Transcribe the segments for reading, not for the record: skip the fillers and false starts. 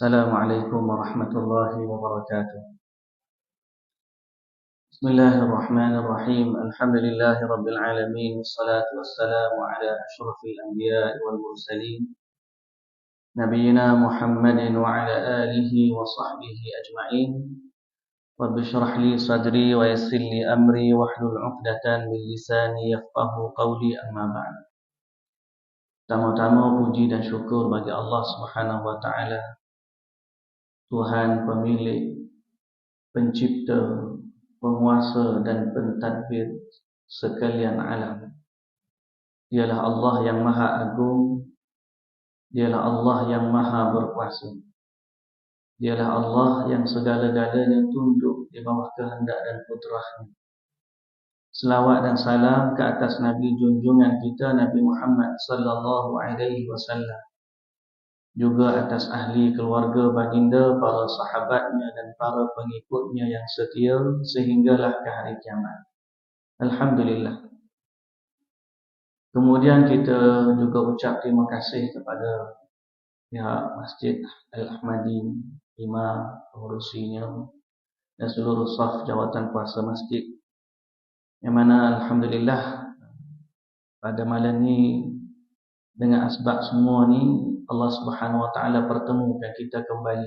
Assalamualaikum warahmatullahi wabarakatuh. Bismillahirrahmanirrahim. Alhamdulillahi rabbil alamin. Wassalatu wassalamu ala asyrafil anbiya'i wal mursalin Nabiyyina Muhammadin wa ala alihi wa sahbihi ajma'in. Rabbi shrah li sadri wa yassir li amri wahlul 'uqdatan min lisani yafqahu qawli, amma ba'd. Tama-tama puji dan syukur bagi Allah Subhanahu wa taala, Tuhan pemilik, pencipta, penguasa dan pentadbir sekalian alam. Dialah Allah yang maha agung, dialah Allah yang maha berkuasa, dialah Allah yang segala-galanya tunduk di bawah kehendak dan kudrahnya. Selawat dan salam ke atas Nabi junjungan kita, Nabi Muhammad sallallahu alaihi wasallam, juga atas ahli keluarga baginda, para sahabatnya dan para pengikutnya yang setia sehinggalah ke hari kiamat. Alhamdulillah. Kemudian kita juga ucap terima kasih kepada pihak Masjid Al-Ahmadi, imam, pengurusinya dan seluruh saf jawatan kuasa masjid, yang mana alhamdulillah pada malam ni dengan asbab semua ni Allah Subhanahu wa taala pertemukan kita kembali.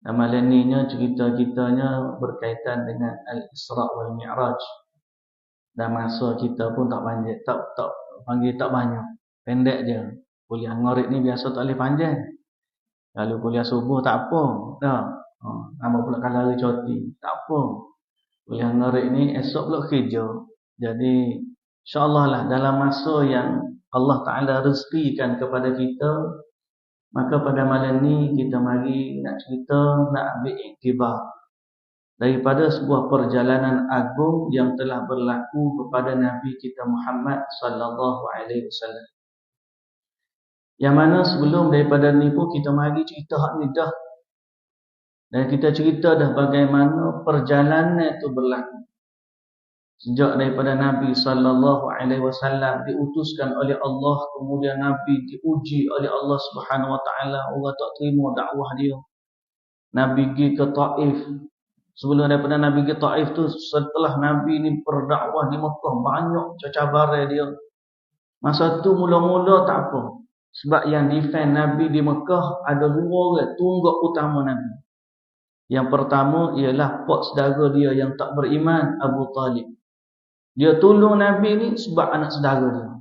Dan malam ni cerita-ceritanya berkaitan dengan Al-Isra' wal Mi'raj. Dan masa kita pun tak panjang, tak panggil tak banyak. Pendek je. Kuliah Maghrib ni biasa tak boleh panjang. Kalau kuliah subuh tak apa. Dah. Nama pula kalau hari cuti, tak apa. Kuliah Maghrib ni esok pula kerja. Jadi insya-Allah lah dalam masa yang Allah Ta'ala rezekikan kepada kita, maka pada malam ni kita mari nak cerita, nak ambil iktibar daripada sebuah perjalanan agung yang telah berlaku kepada Nabi kita Muhammad sallallahu alaihi wasallam. Yang mana sebelum daripada ni pun kita mari cerita hak ni dah. Dan kita cerita dah bagaimana perjalanan itu berlaku. Sejak daripada Nabi sallallahu alaihi wasallam diutuskan oleh Allah, kemudian Nabi diuji oleh Allah Subhanahu wa taala, orang tak terima dakwah dia. Nabi pergi ke Taif. Sebelum daripada Nabi ke Taif tu, setelah Nabi ni berdakwah di Mekah, banyak cabaran dia. Masa tu mula-mula tak apa. Sebab yang defend Nabi di Mekah ada dua orang tunggak utama Nabi. Yang pertama ialah pak saudara dia yang tak beriman, Abu Talib. Dia tolong Nabi ni sebab anak saudara dia.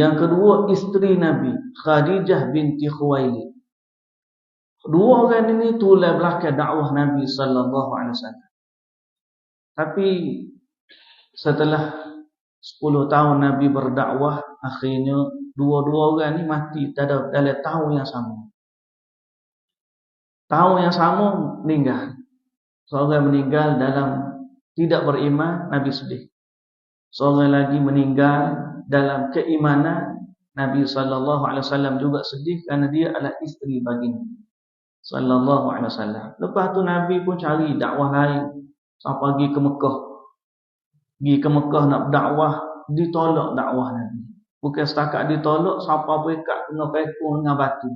Yang kedua, isteri Nabi, Khadijah binti Khuwailid. Dua orang ini tulang belakang dakwah Nabi sallallahu alaihi wasallam. Tapi setelah 10 tahun Nabi berdakwah, akhirnya dua-dua orang ni mati dalam tahun yang sama. Tahun yang sama meninggal. Seorang meninggal dalam tidak beriman, Nabi sedih. Seorang lagi meninggal dalam keimanan, Nabi sallallahu alaihi wasallam juga sedih kerana dia adalah isteri baginda sallallahu alaihi wasallam. Lepas tu Nabi pun cari dakwah lain sampai pergi ke Mekah. Pergi ke Mekah nak berdakwah, ditolak dakwah Nabi. Bukan setakat ditolak, sampai bekat kena pekung dengan batu.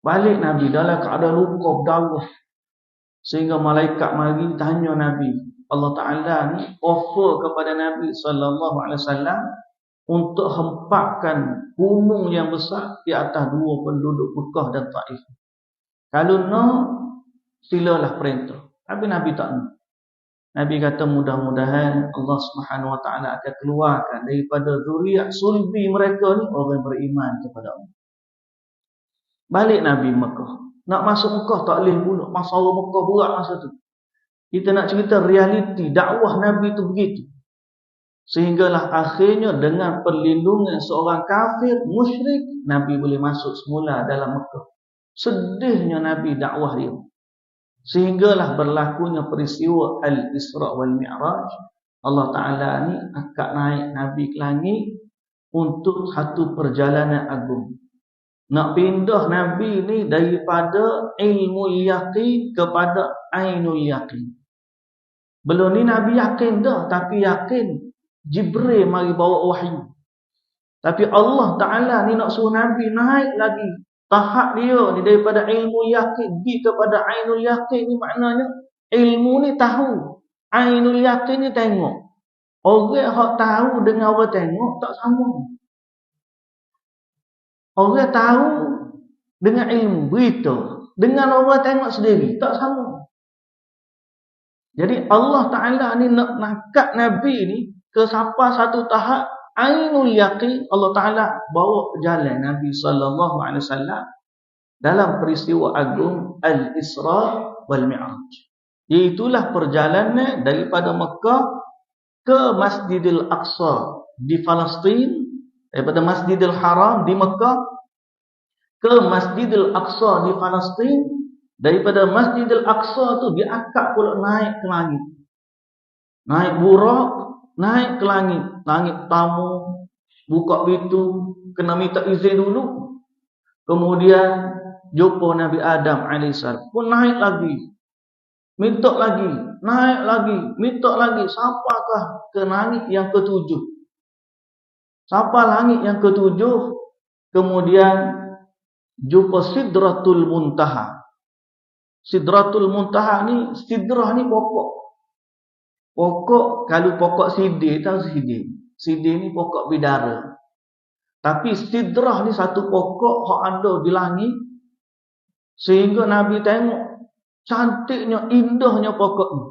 Balik Nabi dalam keadaan luka berdarah. Sehingga malaikat mari tanya Nabi, Allah Ta'ala ni offer kepada Nabi sallallahu alaihi wasallam untuk hempakkan gunung yang besar di atas dua penduduk Mekah dan Taif. Kalau nak, silalah perintah. Tapi Nabi tak nak. Nabi kata mudah-mudahan Allah Subhanahu wa taala akan keluarkan daripada zuriat sulbi mereka ni orang beriman kepada Allah. Balik Nabi Mekah. Nak masuk Mekah tak boleh pula. Masa orang Mekah berat masa tu. Kita nak cerita realiti dakwah Nabi tu begitu. Sehinggalah akhirnya dengan perlindungan seorang kafir musyrik, Nabi boleh masuk semula dalam Mekah. Sedihnya Nabi dakwah dia. Sehinggalah berlakunya peristiwa Al-Isra' wal Mi'raj. Allah Ta'ala ni akak naik Nabi ke langit untuk satu perjalanan agung. Nak pindah Nabi ni daripada ilmu yaqin kepada ainul yaqin. Belum ni Nabi yakin dah, tapi yakin Jibril mari bawa wahyu. Tapi Allah Ta'ala ni nak suruh Nabi naik lagi Tahap dia ni daripada ilmu yakin pergi kepada ainul yakin ni maknanya ilmu ni tahu. Ainul yakin ni tengok. Orang hak tahu dengan orang tengok tak sama. Orang tahu dengan ilmu berita, dengan orang tengok sendiri tak sama. Jadi Allah Ta'ala ni nak nakak Nabi ni ke sampai satu tahap ainul yaqin. Allah Ta'ala bawa jalan Nabi SAW dalam peristiwa agung Al-Isra wal Mi'raj. Iaitulah perjalanan daripada Mekah ke Masjidil Aqsa di Palestin, daripada Masjidil Haram di Mekah ke Masjidil Aqsa di Palestin. Daripada Masjidil Aqsa tu diangkat pula naik ke langit. Naik burak, naik ke langit. Langit tamu, buka pintu, kena minta izin dulu. Kemudian jumpa Nabi Adam AS pun naik lagi. Minta lagi, naik lagi, minta lagi. Sampailah ke langit yang ketujuh. Sampai langit yang ketujuh, kemudian jumpa Sidratul Muntaha. Sidratul Muntaha ni, sidrah ni pokok. Pokok, kalau pokok sidir, tahu sidir. Sidir ni pokok bidara. Tapi sidrah ni satu pokok yang ada di langit. Sehingga Nabi tengok cantiknya, indahnya pokok ni.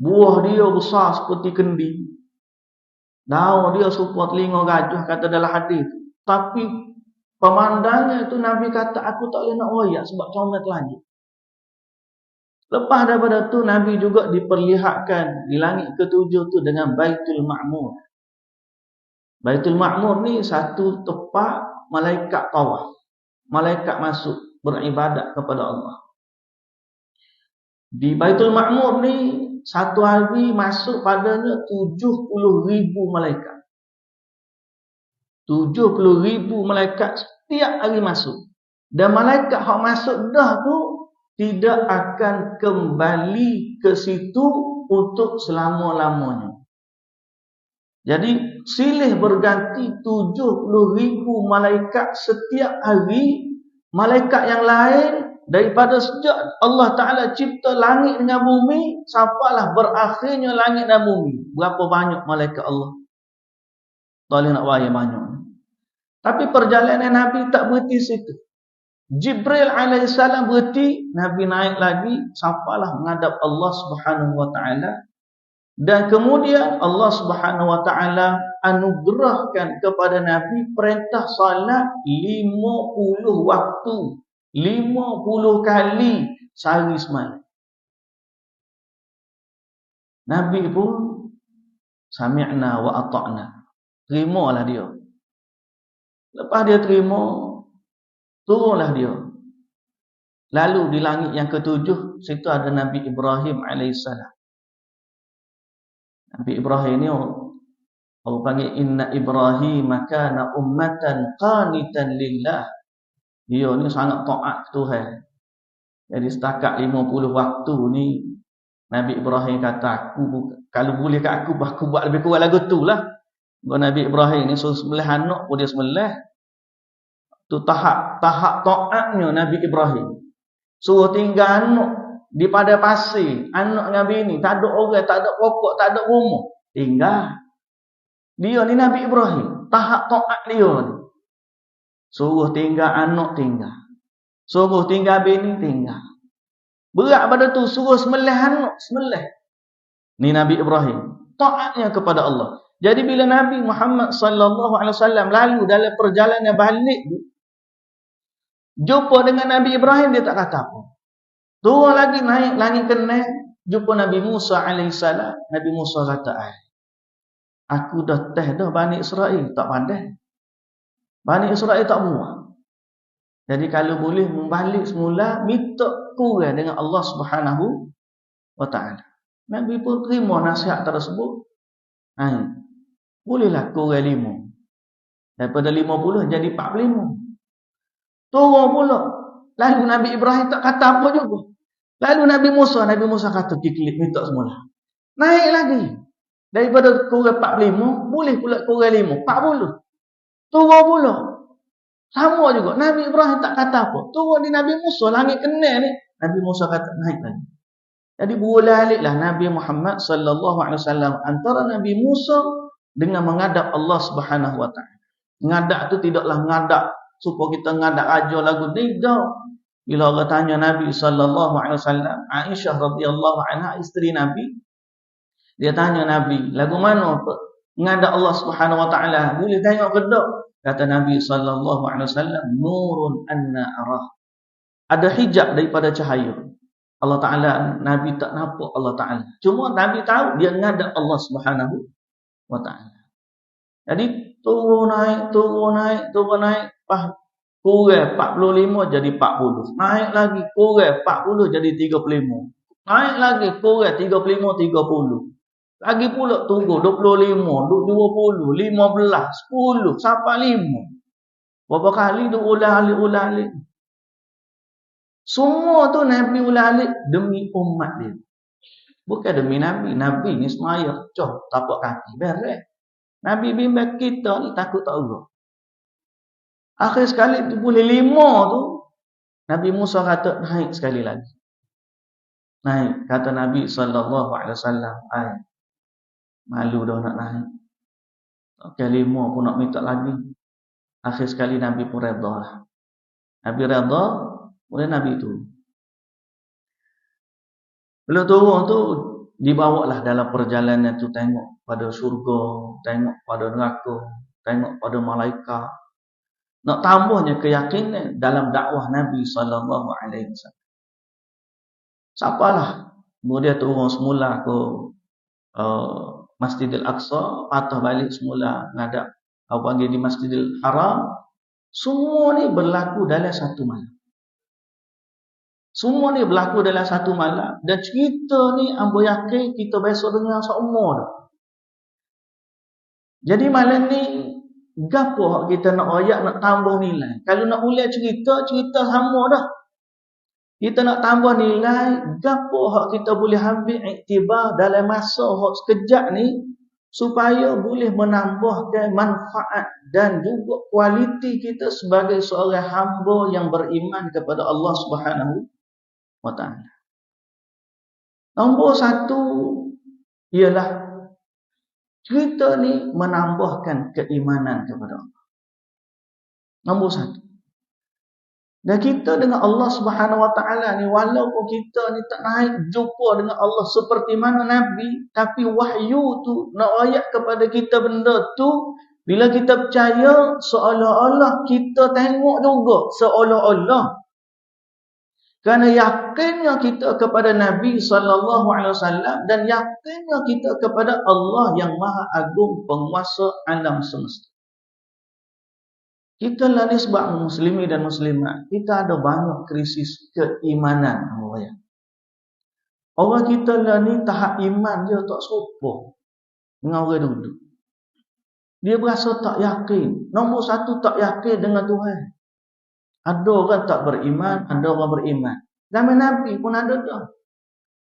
Buah dia besar seperti kendi. Daun dia serupa telinga gajah, kata dalam hadis. Tapi pemandangan itu Nabi kata, aku tak boleh nak royak sebab comel langit. Lepas daripada tu Nabi juga diperlihatkan di langit ketujuh tu dengan Baitul Ma'mur. Baitul Ma'mur ni satu tempat malaikat tawaf. Malaikat masuk beribadat kepada Allah. Di Baitul Ma'mur ni satu hari masuk padanya 70,000 malaikat. 70,000 malaikat setiap hari masuk. Dan malaikat yang masuk dah tu tidak akan kembali ke situ untuk selama-lamanya. Jadi silih berganti 70,000 malaikat setiap hari. Malaikat yang lain daripada sejak Allah Ta'ala cipta langit dengan bumi sampailah berakhirnya langit dan bumi. Berapa banyak malaikat Allah? Tak boleh nak bayar banyak. Tapi perjalanan Nabi tak berhenti situ. Jibril alaihissalam berhenti, Nabi naik lagi sampailah menghadap Allah Subhanahu wa taala. Dan kemudian Allah Subhanahu wa taala anugerahkan kepada Nabi perintah salat 50 waktu, 50 kali sehari semalam. Nabi pun sami'na wa ata'na. Terimalah dia. Lepas dia terima, turunlah dia. Lalu di langit yang ketujuh, situ ada Nabi Ibrahim alaihissalam. Nabi Ibrahim ni Allah panggil inna Ibrahim kana ummatan qanitan lillah. Dia ni sangat taat Tuhan. Jadi setakat 50 waktu ni Nabi Ibrahim kata, aku kalau boleh kat aku buat lebih kurang lagu tu lah. Nabi Ibrahim ni suruh sembelih anak pun dia sembelih. Tu tahap taatnya Nabi Ibrahim. Suruh tinggal anak di pada pasir, anak dengan bini, tak ada orang, tak ada pokok, tak ada rumah, tinggal. Dia ni Nabi Ibrahim, tahap taat dia ni. Suruh tinggal anak, tinggal. Suruh tinggal bini, tinggal. Berat pada tu, suruh sembelih anak, sembelih. Ni Nabi Ibrahim, taatnya kepada Allah. Jadi bila Nabi Muhammad SAW lalu dalam perjalanan balik tu, jumpa dengan Nabi Ibrahim, dia tak kata apa. Turun lagi naik langit kenal, jumpa Nabi Musa alaihissalam. Nabi Musa kata, aku dah teh dah Bani Israel, tak pandai. Bani Israel tak buat. Jadi kalau boleh membalik semula, minta kurang dengan Allah Subhanahu wa taala. Nabi pun terima nasihat tersebut. Bolehlah kurang 5. Daripada 50 jadi 45. Turun pula. Lalu Nabi Ibrahim tak kata apa juga. Lalu Nabi Musa kata kiklik minta semula. Naik lagi. Daripada kurang 45, boleh pula kurang 5, 40. Turun pula. Sama juga. Nabi Ibrahim tak kata apa. Turun di Nabi Musa. Langit kena ni. Nabi Musa kata naik lagi. Jadi berulang-ulang Nabi Muhammad sallallahu alaihi wasallam antara Nabi Musa dengan menghadap Allah Subhanahu wa taala. Menghadap tu tidaklah menghadap supaya kita menghadap aja lagu tidak. Bila Allah tanya Nabi sallallahu alaihi wasallam, Aisyah radhiyallahu anha isteri Nabi, dia tanya Nabi, lagu mana menghadap Allah Subhanahu wa taala? Boleh tengok ke tak? Kata Nabi sallallahu alaihi wasallam, nurun anna arah. Ada hijab daripada cahaya. Allah Taala, Nabi tak nampak Allah Taala. Cuma Nabi tahu dia menghadap Allah Subhanahu wa taala. Jadi turun naik, kurang 45 jadi 40. Naik lagi kurang 40 jadi 35. Naik lagi kurang 35 30. Lagi pula tunggu 25, 20, 15, 10 sampai 5. Berapa kali dia ulang-alik. Semua tu Nabi ulang-alik demi umat dia. Bukan demi Nabi. Nabi ni semaya tapak kaki beres. Nabi bimbang kita ni takut tak Allah. Akhir sekali tu boleh 5 tu Nabi Musa kata naik sekali lagi. Naik kata Nabi sallallahu alaihi wasallam, ai malu dah nak naik. Okey 5 pun nak minta lagi. Akhir sekali Nabi pun redha lah. Nabi redha, oleh Nabi tu. Bila turun tu dibawalah dalam perjalanan tu tengok pada syurga, tengok pada neraka, tengok pada malaikat. Nak tambahnya keyakinan dalam dakwah Nabi sallallahu alaihi wasallam. Siapalah kemudian turun semula ke Masjidil Aqsa, patah balik semula ngadap panggil di Masjidil Haram. Semua ni berlaku dalam satu malam. Semua ni berlaku dalam satu malam. Dan cerita ni ambo yakin kita biasa dengar seumur dah. Jadi malam ni gapo kita nak royak, nak tambah nilai. Kalau nak ulang cerita sama dah. Kita nak tambah nilai, gapo hak kita boleh ambil iktibar dalam masa hak sekejap ni supaya boleh menambahkan manfaat dan juga kualiti kita sebagai seorang hamba yang beriman kepada Allah Subhanahu wa taala. Nombor 1 ialah cerita ni menambahkan keimanan kepada Allah. Nombor 1. Dan kita dengan Allah Subhanahu wa taala ni walaupun kita ni tak naik jumpa dengan Allah seperti mana Nabi, tapi wahyu tu nak ayat kepada kita benda tu bila kita percaya seolah-olah kita tengok juga seolah-olah. Kerana yakinnya kita kepada Nabi sallallahu alaihi wasallam dan yakinnya kita kepada Allah yang Maha Agung penguasa alam semesta. Kita lah ni sebab muslimi dan muslimat, kita ada banyak krisis keimanan. Orang kita lah ni tahap iman dia tak serupa dengan orang dulu. Dia berasa tak yakin. Nombor 1 tak yakin dengan Tuhan. Ada orang tak beriman, ada orang beriman. Zaman Nabi pun ada dah.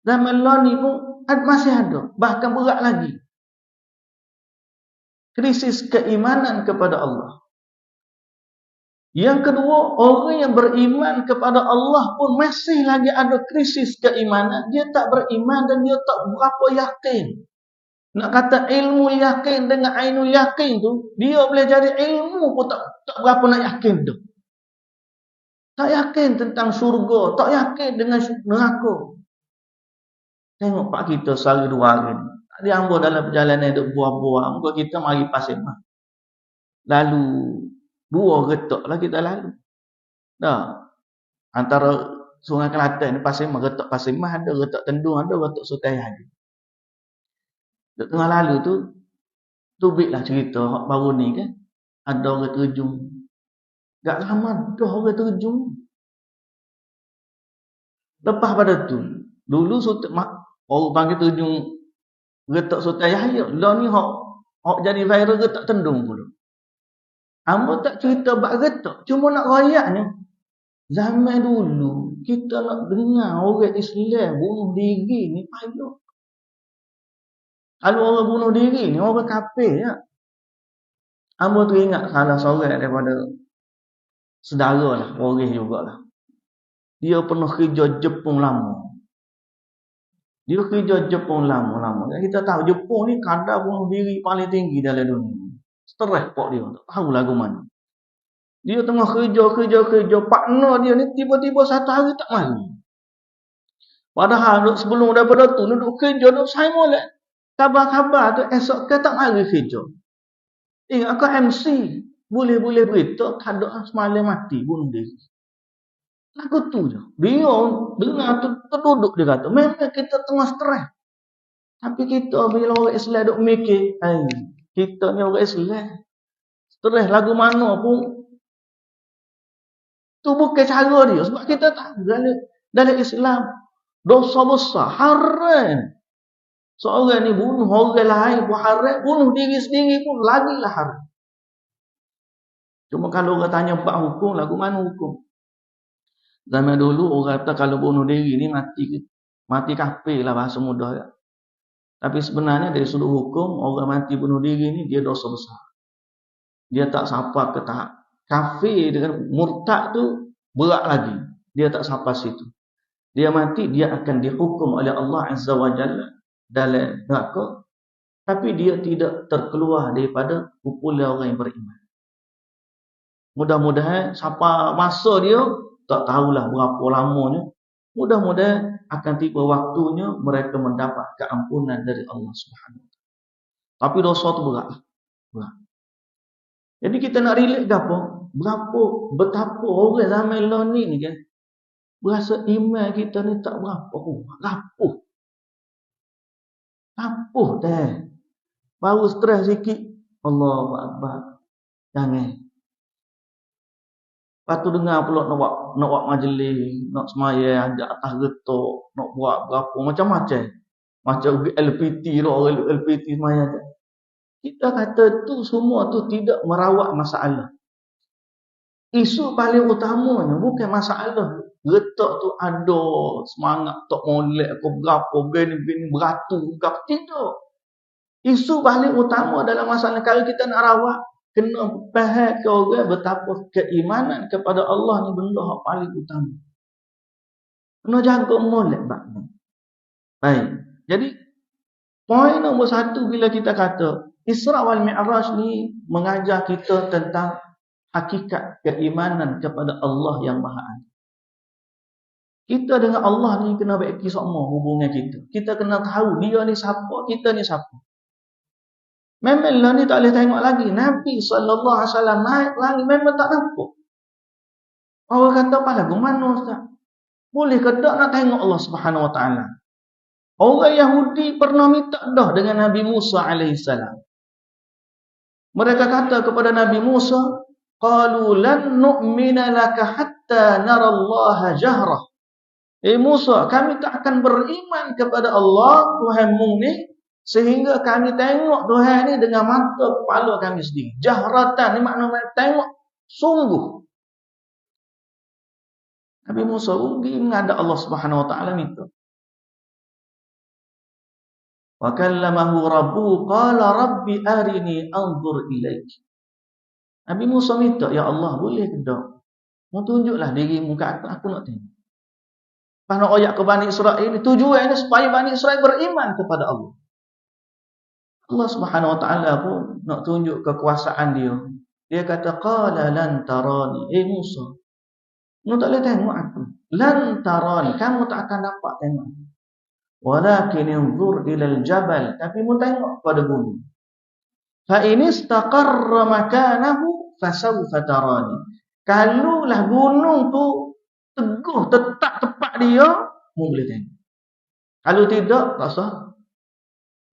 Zaman Allah ni pun masih ada. Bahkan berat lagi. Krisis keimanan kepada Allah. Yang kedua, orang yang beriman kepada Allah pun masih lagi ada krisis keimanan. Dia tak beriman dan dia tak berapa yakin. Nak kata ilmu yakin dengan ainul yakin tu, dia boleh jadi ilmu pun tak berapa nak yakin tu. Tak yakin tentang syurga, tak yakin dengan neraka. Tengok pak kita sehari 2 hari ni. Tadi hamba dalam perjalanan duk buah-buah, muka kita mari pasir mah. Lalu 2 getok lah kita lalu. Dah. Antara Sungai Kelantan ni pasir mah, getok pasir mah ada, getok Tendung ada, getok Sutai ada. Duk tengah lalu tu tubiklah cerita hak baru ni kan. Ada orang terjun. Gak lama dah orang terjun. Lepas pada tu, dulu orang panggil terjun getok Sutai Yahya. Lah ni hak jadi viral getok Tendung pula. Hamba tak cerita bab getok, cuma nak rayaknya. Zaman dulu kita nak dengar orang Islam bunuh diri ni payah. Kalau orang bunuh diri ni orang kafir ya. Hamba teringat salah seorang daripada Saudara lah, waris jugalah. Dia pernah kerja Jepun lama. Dia kerja Jepun lama-lama. Kita tahu Jepun ni kadar bunuh diri paling tinggi dalam dunia. Stres pok dia. Tak tahu lagu mana. Dia tengah kerja. Partner dia ni tiba-tiba satu hari tak mari. Padahal sebelum daripada tu duduk kerja, duduk saya molek. Khabar-khabar tu esok ke tak mari kerja. Aku MC. Boleh berita tak ada semalam mati bunuh diri. Lagu tu je. Dia dengar tu terduduk dia kata. Memang kita tengah stres. Tapi kita bila orang Islam duk mikir, kita ni orang Islam. Stres lagu mana pun. Tu bukan cara dia. Sebab kita tahu dalam Islam dosa besar. Haram. Seorang ni bunuh orang lain pun haram. Bunuh diri sendiri pun lagilah haram. Cuma kalau orang tanya bab hukum, lagu mana hukum? Zaman dulu orang kata kalau bunuh diri ni mati kafir lah bahasa mudah ya. Tapi sebenarnya dari sudut hukum orang mati bunuh diri ni dia dosa besar. Dia tak sampai ke tahap kafir dengan murtad tu berat lagi. Dia tak sampai situ. Dia mati dia akan dihukum oleh Allah Azza wa Jalla dalam neraka. Tapi dia tidak terkeluar daripada kumpulan orang yang beriman. Mudah-mudahan sampai masa dia tak tahulah berapa lamanya. Mudah-mudahan akan tiba waktunya mereka mendapat keampunan dari Allah Subhanahu Wa Taala. Tapi dosa tu berat. Jadi kita nak relate ke apa? Betapa orang zaman lah ni kan. Berasa iman kita ni tak berapa. Rapuh dah. Baru stres sikit. Allahu Akbar. Jangan. Lepas tu dengar pula nak buat majlis, nak semayang, ajak atas getok, nak buat berapa, macam-macam. Macam LPT lah, LPT semayang. Kita kata tu semua tu tidak merawat masalah. Isu paling utamanya bukan masalah. Getok tu ada semangat tak molek ke berapa, bini beratur ke tidak. Isu paling utama dalam masalah kalau kita nak rawat, kena faham ke orang betapa keimanan kepada Allah ni benda yang paling utama. Kena jaga molek bab ni. Baik. Jadi poin nombor 1 bila kita kata Isra wal Mi'raj ni mengajar kita tentang hakikat keimanan kepada Allah yang Maha Adil. Kita dengan Allah ni kena baiki semua hubungan kita. Kita kena tahu dia ni siapa, kita ni siapa. Memanglah ni tak boleh tengok lagi. Nabi SAW naik langit memang tak nampak. Orang kata apa lagu mana Ustaz? Boleh ke tak nak tengok Allah Subhanahu Wa Taala? Orang Yahudi pernah minta dah dengan Nabi Musa AS. Mereka kata kepada Nabi Musa, qalu lan nu'mina laka hatta nara Allah jahrah. Musa, kami tak akan beriman kepada Allah Tuhanmu ni sehingga kami tengok Tuhan ni dengan mata kepala kami sendiri. Jahratan ni maknanya tengok sungguh. Nabi Musa pergi menghadap Allah Subhanahu Wa Taala minta. Wa kallamahu rabbuhu qala rabbi arini anzur ilaik. Nabi Musa minta, ya Allah boleh ke tak? Mau tunjuklah dirimu ke aku nak tengok. Pas nak ayat ke Bani Israel ini tujuannya supaya Bani Israel beriman kepada Allah. Allah Subhanahu Wa Taala pun nak tunjuk kekuasaan dia. Dia kata qala lan tarani. Musa, kamu tak boleh tengok aku. Lan tarani, kamu tak akan dapat tengok. Walakin inzur ila al-jabal, tapi mu tengok pada gunung. Fa in istaqarra makanahu fasawfa tarani. Kalaulah gunung tu teguh tetap tempat dia, mu boleh tengok. Kalau tidak, tak sah.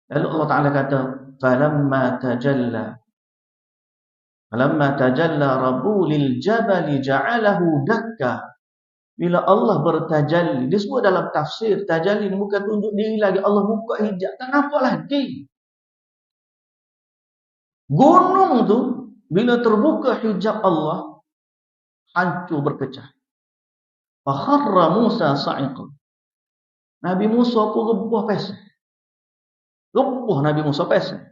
Lalu Allah Ta'ala kata, falamma tajalla rabbu lil jabali ja'alahu dakka. Bila Allah bertajalli, disebut dalam tafsir, tajalli ni bukan tunjuk diri lagi, Allah buka hijab, tak nampak lagi. Gunung tu, bila terbuka hijab Allah, hancur berpecah. Fakharra Musa sa'iqan. Nabi Musa pun rebuh pesah. Nabi Musa pesah.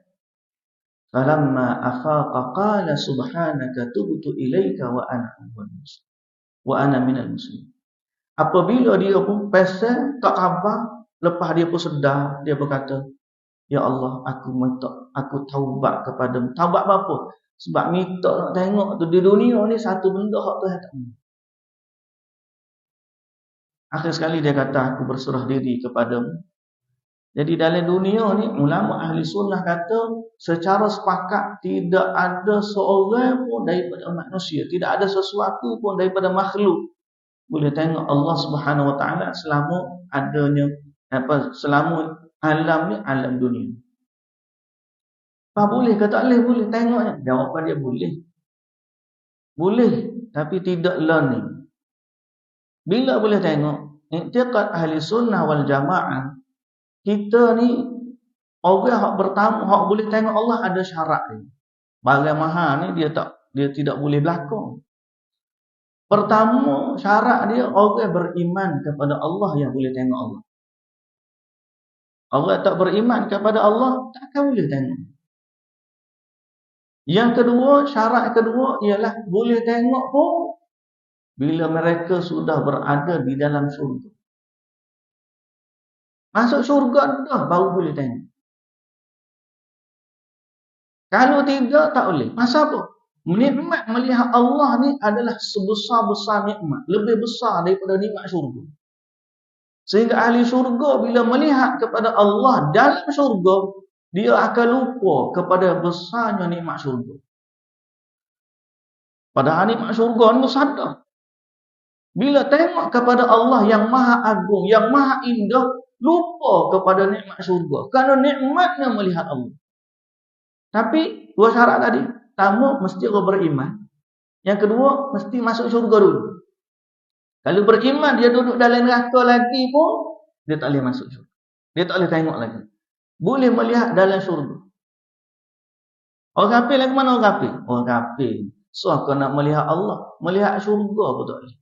Falamma afaqa qala subhanaka tubtu ilaika wa ana minal muslimin. Apabila dia pun pasal tak khabar, lepas dia pun sedar, dia berkata, ya Allah, aku taubat kepadamu. Taubat apa? Sebab minta nak tengok tu di dunia ni satu benda hak Tuhan tak mau. Akhir sekali dia kata, aku berserah diri kepadamu. Jadi dalam dunia ni, ulama ahli sunnah kata, secara sepakat tidak ada seorang pun daripada manusia, tidak ada sesuatu pun daripada makhluk boleh tengok Allah Subhanahu Wa Taala selama adanya selama alam ni, alam dunia. Apa boleh ke tak boleh? Boleh tengoknya. Jawapan dia boleh. Boleh, tapi tidak learning. Bila boleh tengok? I'tiqad ahli sunnah wal jamaah, kita ni orang hak bertamu, hak boleh tengok Allah ada syarat ni. Barang mahal ni dia tidak boleh berlaku. Pertama, syarat dia orang beriman kepada Allah yang boleh tengok Allah. Orang tak beriman kepada Allah takkan boleh tengok. Yang kedua, syarat kedua ialah boleh tengok pun bila mereka sudah berada di dalam syurga. Masuk syurga dah baru boleh tengok. Kalau tidak, tak boleh. Pasal apa? Nikmat melihat Allah ni adalah sebesar-besar nikmat. Lebih besar daripada nikmat syurga. Sehingga ahli syurga bila melihat kepada Allah dalam syurga, dia akan lupa kepada besarnya nikmat syurga. Padahal nikmat syurga ni sadar. Bila tengok kepada Allah yang maha agung, yang maha indah, lupa kepada nikmat syurga. Kerana nikmatnya melihat Allah. Tapi dua syarat tadi. Pertama, mesti orang beriman. Yang kedua, mesti masuk syurga dulu. Kalau beriman, dia duduk dalam neraka lagi pun, dia tak boleh masuk syurga. Dia tak boleh tengok lagi. Boleh melihat dalam syurga. Orang kafir lagi mana orang kafir? Orang kafir. So, kalau nak melihat Allah, melihat syurga pun tak boleh.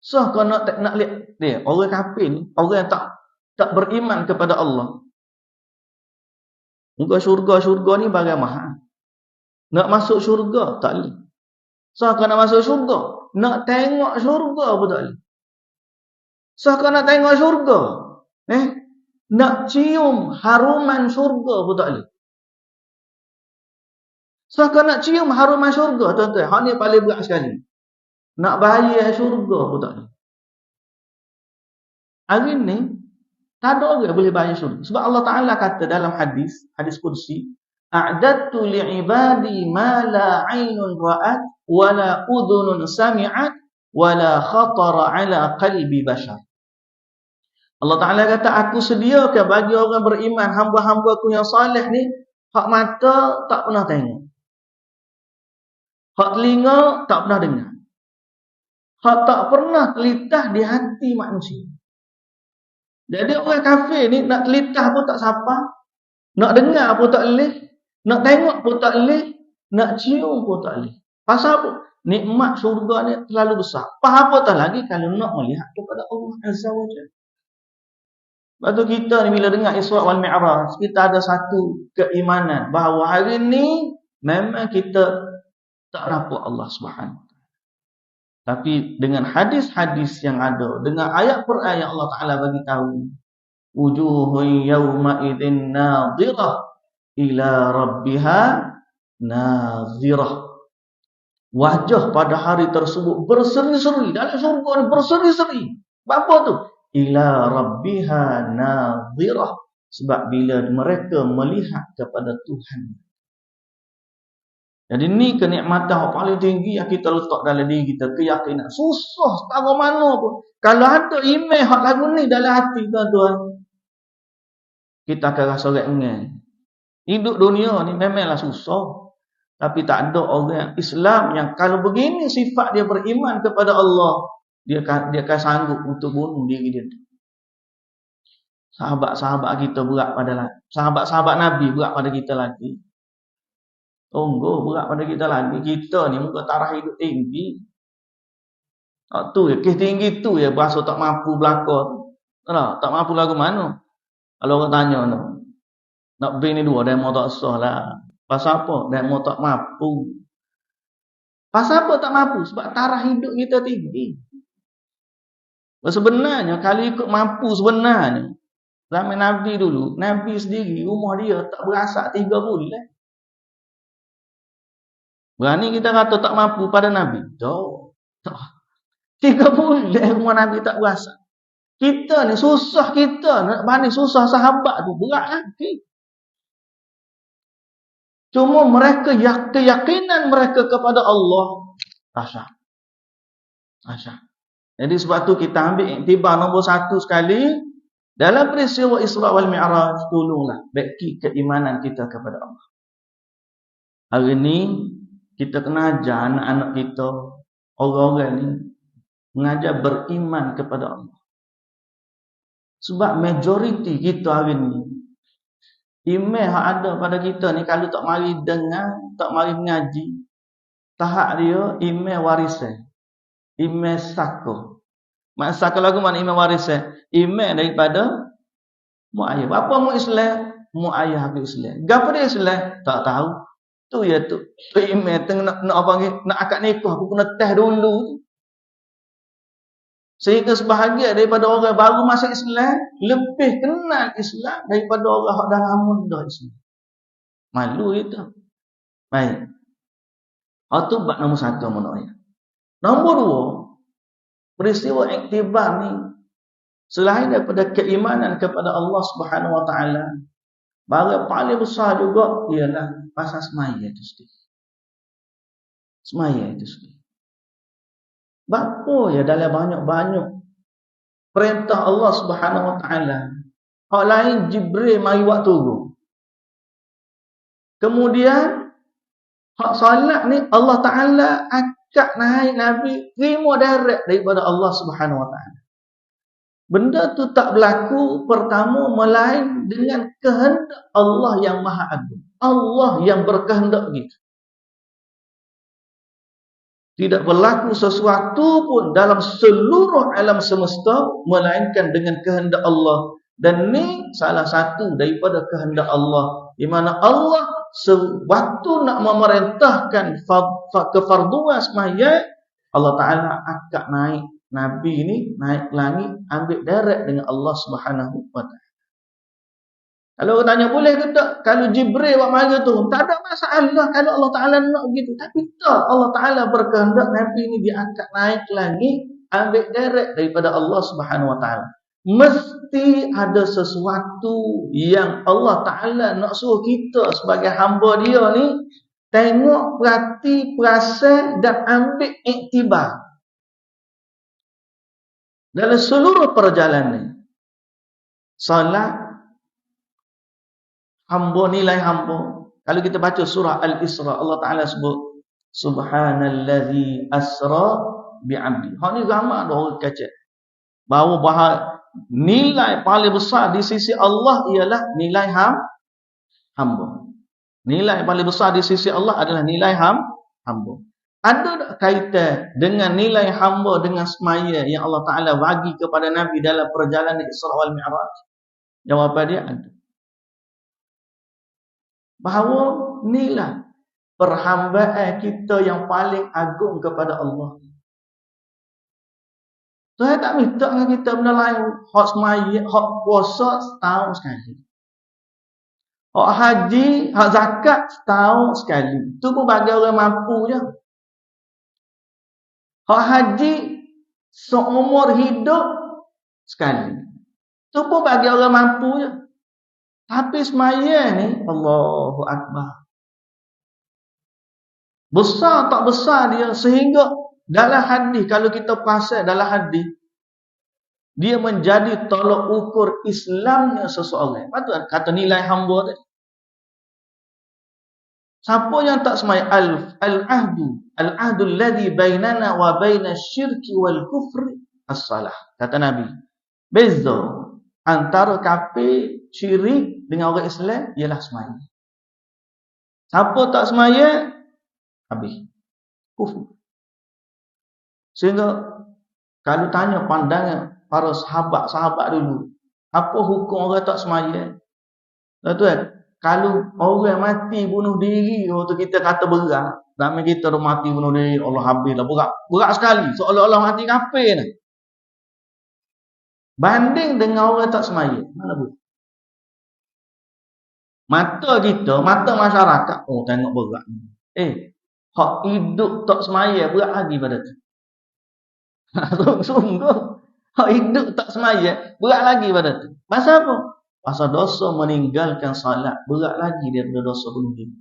So, kalau nak lihat dia, orang kafir ni, orang yang tak beriman kepada Allah. Muka syurga ni barang mahal. Nak masuk syurga, tak boleh. So, kalau nak masuk syurga, nak tengok syurga pun tak boleh. So, kalau nak tengok syurga, nak cium haruman syurga pun tak boleh. So, kalau nak cium haruman syurga, tuan-tuan, hak ni paling berat sekali. Nak bayar syurga pun tak boleh. Hari ni, tak ada orang boleh bayar syurga. Sebab Allah Ta'ala kata dalam hadis kursi, a'dadtu li'ibadi ma la 'ainun ra'at wa la udhunun sami'at wa la khatara 'ala qalbi bashar. Allah Ta'ala kata, aku sediakan bagi orang beriman, hamba-hamba aku yang salih ni, hak mata tak pernah tengok. Hak telinga tak pernah dengar. Hak tak pernah terlintas di hati manusia. Jadi orang kafir ni nak terlintas pun tak sapa, nak dengar pun tak boleh, nak tengok pun tak boleh, nak cium pun tak boleh. Pasal apa? Nikmat syurga ni terlalu besar. Apa tak lagi kalau nak melihat kepada Allah Azza wa Jalla. Lepas tu kita ni bila dengar Isra' wal Mi'raj, kita ada satu keimanan bahawa hari ni memang kita tak nampak Allah Subhanahu. Tapi dengan hadis-hadis yang ada, dengan ayat per ayat Allah Ta'ala bagi tahu, wujuhun yawma idzin nadhirah ila rabbiha nadhirah. Wajah pada hari tersebut berseri-seri. Dalam syurga ni berseri-seri. Apa tu? Ila rabbiha nadhirah. Sebab bila mereka melihat kepada Tuhan. Jadi ni kenikmatan yang paling tinggi yang kita letak dalam diri kita. Keyakinan. Susah setara mana pun. Kalau ada iman hak lagu ni dalam hati tuan-tuan, kita akan rasa ringan. Hidup dunia ni memanglah susah. Tapi tak ada orang Islam yang kalau begini sifat dia beriman kepada Allah, dia akan sanggup untuk bunuh diri dia. Sahabat-sahabat kita berat pada sahabat-sahabat Nabi berat pada kita lagi. Tunggu berat pada kita lagi. Kita ni muka taraf hidup tinggi. Tu ya, kes tinggi tu ya berasa tak mampu belakang. Tak mampu lagu mana? Kalau orang tanya tu. Nak beri ni dua, demo tak sah lah. Pasal apa? Demo tak mampu. Pasal apa tak mampu? Sebab taraf hidup kita tinggi. Sebenarnya, kalau ikut mampu sebenarnya, zaman Nabi dulu, Nabi sendiri, rumah dia tak berasak 3 bulan. Berani kita kata tak mampu pada Nabi? Tak. 3 bulan rumah Nabi tak berasak. Kita ni susah kita nak banding susah sahabat tu berat lagi. Cuma mereka keyakinan mereka kepada Allah dahsyat. Dahsyat. Jadi sebab tu kita ambil iktibar nombor 1 sekali dalam peristiwa Isra wal Mi'raj, tolonglah baiki keimanan kita kepada Allah. Hari ni kita kena ajar anak-anak kita, orang-orang ni mengajar beriman kepada Allah. Sebab majoriti kita hari ni, iman yang ada pada kita ni, kalau tak mari dengar, tak mari mengaji, tahap dia iman warisan, iman saka. Maksud saka lagu mana iman warisan? Iman daripada mu ayah. Bapa mu Islam, mu ayah habis Islam. Gapo dia Islam? Tak tahu. Tu ya tu. Tu iman tengah nak panggil, nak akad nikah, aku kena test dulu. Sehingga sebahagian daripada orang baru masuk Islam lebih kenal Islam daripada orang yang dah lama dah Islam. Malu itu. Baik. Itu bab nombor 1 menurut. Nombor 2, peristiwa iktibar ni selain daripada keimanan kepada Allah Subhanahu Wa Taala, barang paling besar juga ialah pasal semaya itu sendiri. Semaya itu sendiri. Bapa ya dalam banyak-banyak perintah Allah Subhanahu Wa Taala. Hak lain Jibril mari buat turun. Kemudian hak solat ni Allah Taala akad naik Nabi terima direct daripada Allah Subhanahu Wa Taala. Benda tu tak berlaku pertama melain dengan kehendak Allah yang Maha Agung. Allah yang berkehendak gitu. Tidak berlaku sesuatu pun dalam seluruh alam semesta melainkan dengan kehendak Allah. Dan ni salah satu daripada kehendak Allah, di mana Allah sewaktu nak memerintahkan kefarduan semaya, Allah Ta'ala akad naik Nabi ni, naik langit, ambil direct dengan Allah Subhanahu Wa Ta'ala. Kalau orang tanya boleh ke tak? Kalau Jibril buat mari tu, tak ada masalah kalau Allah Ta'ala nak begitu. Tapi tak, Allah Ta'ala berkehendak Nabi ni diangkat naik langit, ambil direct daripada Allah Subhanahu Wa Ta'ala. Mesti ada sesuatu yang Allah Ta'ala nak suruh kita sebagai hamba dia ni tengok, perhati, perasan dan ambil iktibar dalam seluruh perjalanan. Salat, hamba, nilai hamba. Kalau kita baca surah Al-Isra, Allah Ta'ala sebut Subhanallazi asra bi'abdi. Hak ni ramai ada orang kata bahawa nilai paling besar di sisi Allah ialah nilai hamba. Nilai paling besar di sisi Allah adalah nilai hamba. Ada tak kaitan dengan nilai hamba dengan semaya yang Allah Ta'ala bagi kepada Nabi dalam perjalanan Isra wal Mi'raj? Jawapan dia ada. Bahawa inilah perhambaan kita yang paling agung kepada Allah. Tuhan tak minta dengan kita benda lain. Hak semaya, hak puasa setahun sekali. Hak haji, hak zakat setahun sekali. Itu pun bagi orang mampu je. Hak haji seumur hidup sekali. Itu pun bagi orang mampu je. Tapi semaya ni, Allahu Akbar. Besar tak besar dia sehingga dalam hadis, kalau kita perasan dalam hadis, dia menjadi tolak ukur Islamnya seseorang. Patut kata nilai hamba tadi. Siapa yang tak semaya al-ahdu alladhi bainana wa baina syirki wal kufri as-salah. Kata Nabi, beza antara kafir syirik dengan orang Islam ialah semaya. Siapa tak semaya, habis kufur. Sehingga kalau tanya pandangan para sahabat-sahabat dulu, apa hukum orang tak semaya? Tuan, Kalau orang mati bunuh diri, waktu kita kata berat, zaman kita dah mati bunuh diri, Allah habislah berat. Berat sekali, seolah-olah mati kafir ni. Banding dengan orang tak semaya, mana boleh? Mata kita, mata masyarakat, oh tengok berat ni. Hak hidup tak semaya berat lagi pada tu. Sungguh. Hak hidup tak semaya berat lagi pada tu. Pasal apa? Pasal dosa meninggalkan salat berat lagi daripada dosa bunuh diri.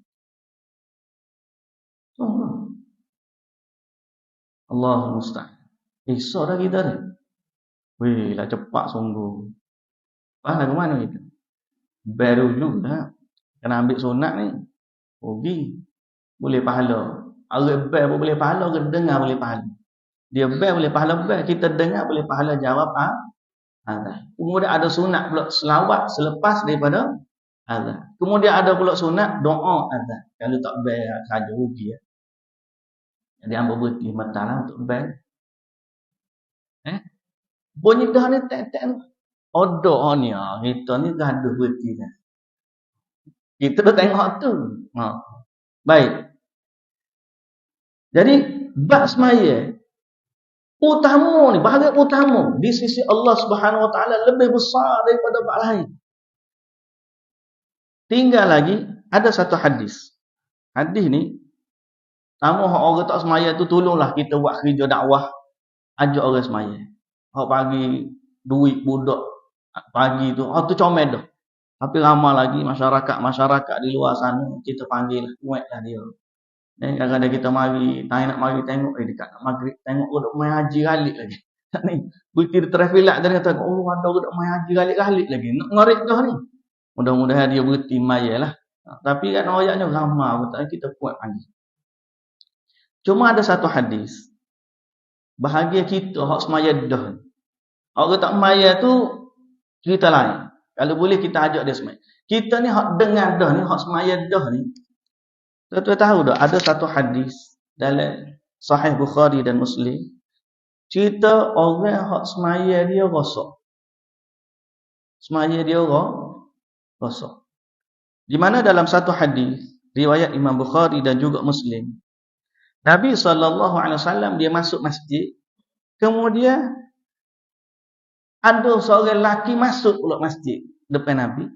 Allah musta'an. Esok dah kita ni. Weh, lah cepat sungguh. Lah ke mana kita? Baru juga. Kena ambil sunat ni. Pergi. Boleh pahala. Arif bel pun boleh pahala, kita dengar boleh pahala. Dia bel boleh pahala bel, kita dengar boleh pahala jawab azan. Kemudian ada sunat pula selawat selepas daripada azan. Kemudian ada pula sunat doa azan. Kalau tak bel saja rugi ya. Jadi hamba berhenti mata lah untuk bel. Bunyi dah ni tak odoh ni kita ni gaduh berhenti dah. Kita dah tengok tu. Baik. Jadi bab semaya utama ni, bahagian utama di sisi Allah Subhanahu Wa Taala lebih besar daripada bab lain. Tinggal lagi ada satu hadis. Hadis ni tamu orang tak semaya tu tolonglah kita buat kerja dakwah, ajak orang semaya. Hak bagi duit budak pagi tu, tu comel dah. Tapi ramai lagi masyarakat di luar sana kita panggil kuatlah dia. Kadang-kadang kita mari, nak mari tengok dekat nak maghrib tengok duk main haji galik lagi. Tak ni. Berhenti di trafilat dia kata, "Oh, ada duk main haji galik-galik lagi." Nak ngarik dah ni. Mudah-mudahan dia berhenti mayalah. Tapi kan ayatnya ramai, betul kita kuat panggil. Cuma ada satu hadis. Bahagia kita hak semaya dah. Orang tak maya tu cerita lain. Kalau boleh kita ajak dia semaya. Kita ni hak dengar dah ni, hak semaya dah ni. Tuan-tuan tahu tak, ada satu hadis dalam Sahih Bukhari dan Muslim, cerita orang hak semaya dia rosak. Semaya dia rosak. Di mana dalam satu hadis riwayat Imam Bukhari dan juga Muslim, Nabi SAW dia masuk masjid, kemudian ada seorang lelaki masuk pula masjid depan Nabi.